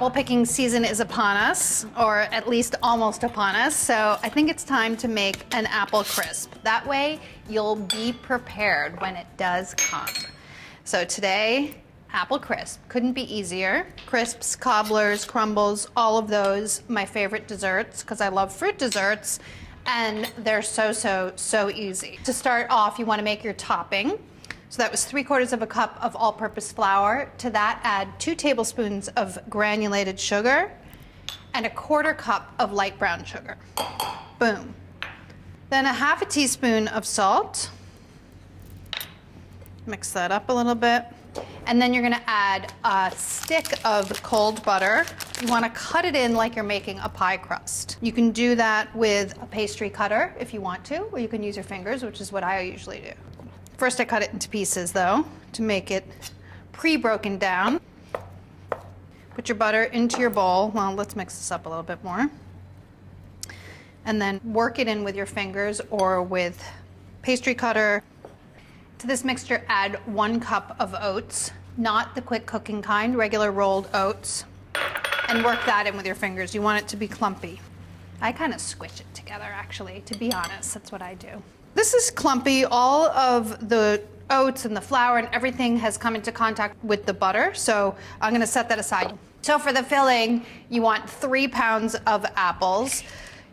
Apple picking season is upon us, or at least almost upon us, so I think it's time to make an apple crisp. That way, you'll be prepared when it does come. So today, apple crisp. Couldn't be easier. Crisps, cobblers, crumbles, all of those, my favorite desserts, because I love fruit desserts, and they're so easy. To start off, you want to make your topping. So that was 3/4 cup of all-purpose flour. To that, add 2 tablespoons of granulated sugar and 1/4 cup of light brown sugar. Boom. Then 1/2 teaspoon of salt. Mix that up a little bit. And then you're gonna add a stick of cold butter. You wanna cut it in like you're making a pie crust. You can do that with a pastry cutter if you want to, or you can use your fingers, which is what I usually do. First, I cut it into pieces, though, to make it pre-broken down. Put your butter into your bowl. Well, let's mix this up a little bit more. And then work it in with your fingers or with pastry cutter. To this mixture, add 1 cup of oats, not the quick cooking kind, regular rolled oats, and work that in with your fingers. You want it to be clumpy. I kind of squish it together, actually, to be honest. That's what I do. This is clumpy. All of the oats and the flour and everything has come into contact with the butter, so I'm gonna set that aside. So for the filling, you want 3 pounds of apples.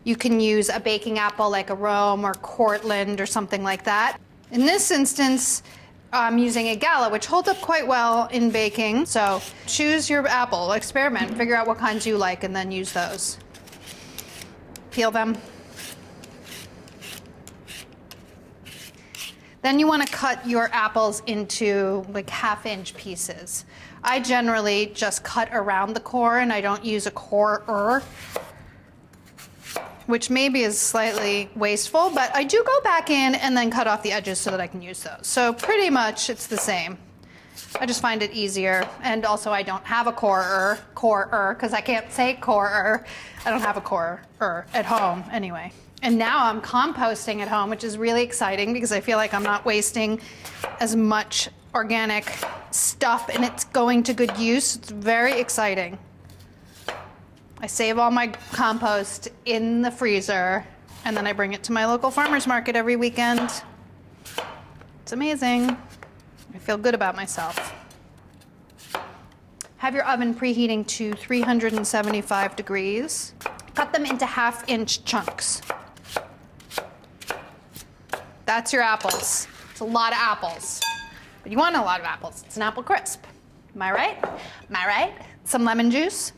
You can use a baking apple like a Rome or Cortland or something like that. In this instance, I'm using a Gala, which holds up quite well in baking. So choose your apple, experiment, figure out what kinds you like, and then use those. Peel them. Then you want to cut your apples into like 1/2-inch pieces. I generally just cut around the core and I don't use a corer, which maybe is slightly wasteful, but I do go back in and then cut off the edges so that I can use those. So pretty much it's the same. I just find it easier. And also I don't have a corer, because I can't say corer. I don't have a corer at home anyway. And now I'm composting at home, which is really exciting because I feel like I'm not wasting as much organic stuff and it's going to good use. It's very exciting. I save all my compost in the freezer and then I bring it to my local farmer's market every weekend. It's amazing. I feel good about myself. Have your oven preheating to 375 degrees. Cut them into 1/2-inch chunks. That's your apples. It's a lot of apples. But you want a lot of apples. It's an apple crisp. Am I right? Am I right? Some lemon juice.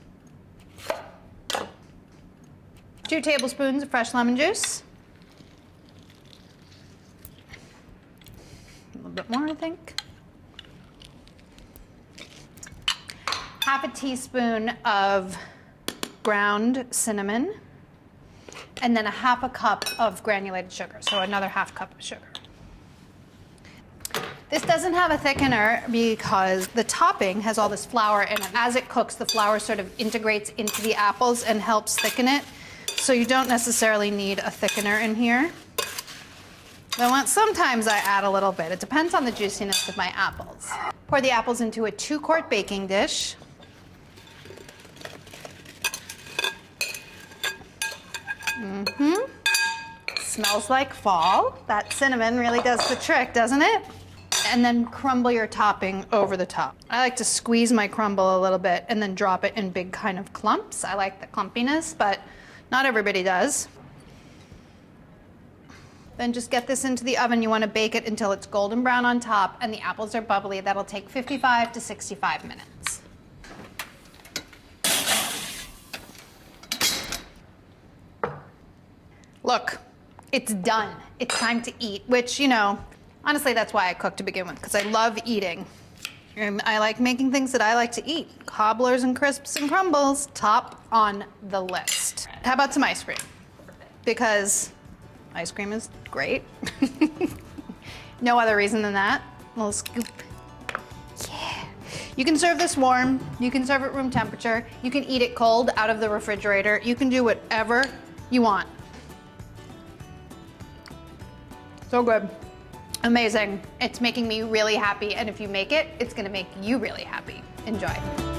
2 tablespoons of fresh lemon juice. A little bit more, I think. 1/2 teaspoon of ground cinnamon. And then 1/2 cup of granulated sugar, so another 1/2 cup of sugar. This doesn't have a thickener because the topping has all this flour in it. As it cooks, the flour sort of integrates into the apples and helps thicken it. So you don't necessarily need a thickener in here. Sometimes I add a little bit. It depends on the juiciness of my apples. Pour the apples into a 2-quart baking dish. Smells like fall. That cinnamon really does the trick, doesn't it? And then crumble your topping over the top. I like to squeeze my crumble a little bit and then drop it in big kind of clumps. I like the clumpiness, but not everybody does. Then just get this into the oven. You want to bake it until it's golden brown on top and the apples are bubbly. That'll take 55 to 65 minutes. Look, it's done. It's time to eat, which, you know, honestly, that's why I cook to begin with, because I love eating. And I like making things that I like to eat. Cobblers and crisps and crumbles, top on the list. How about some ice cream? Because ice cream is great. No other reason than that. A little scoop. Yeah. You can serve this warm. You can serve it room temperature. You can eat it cold out of the refrigerator. You can do whatever you want. So good. Amazing. It's making me really happy, and if you make it, it's gonna make you really happy. Enjoy.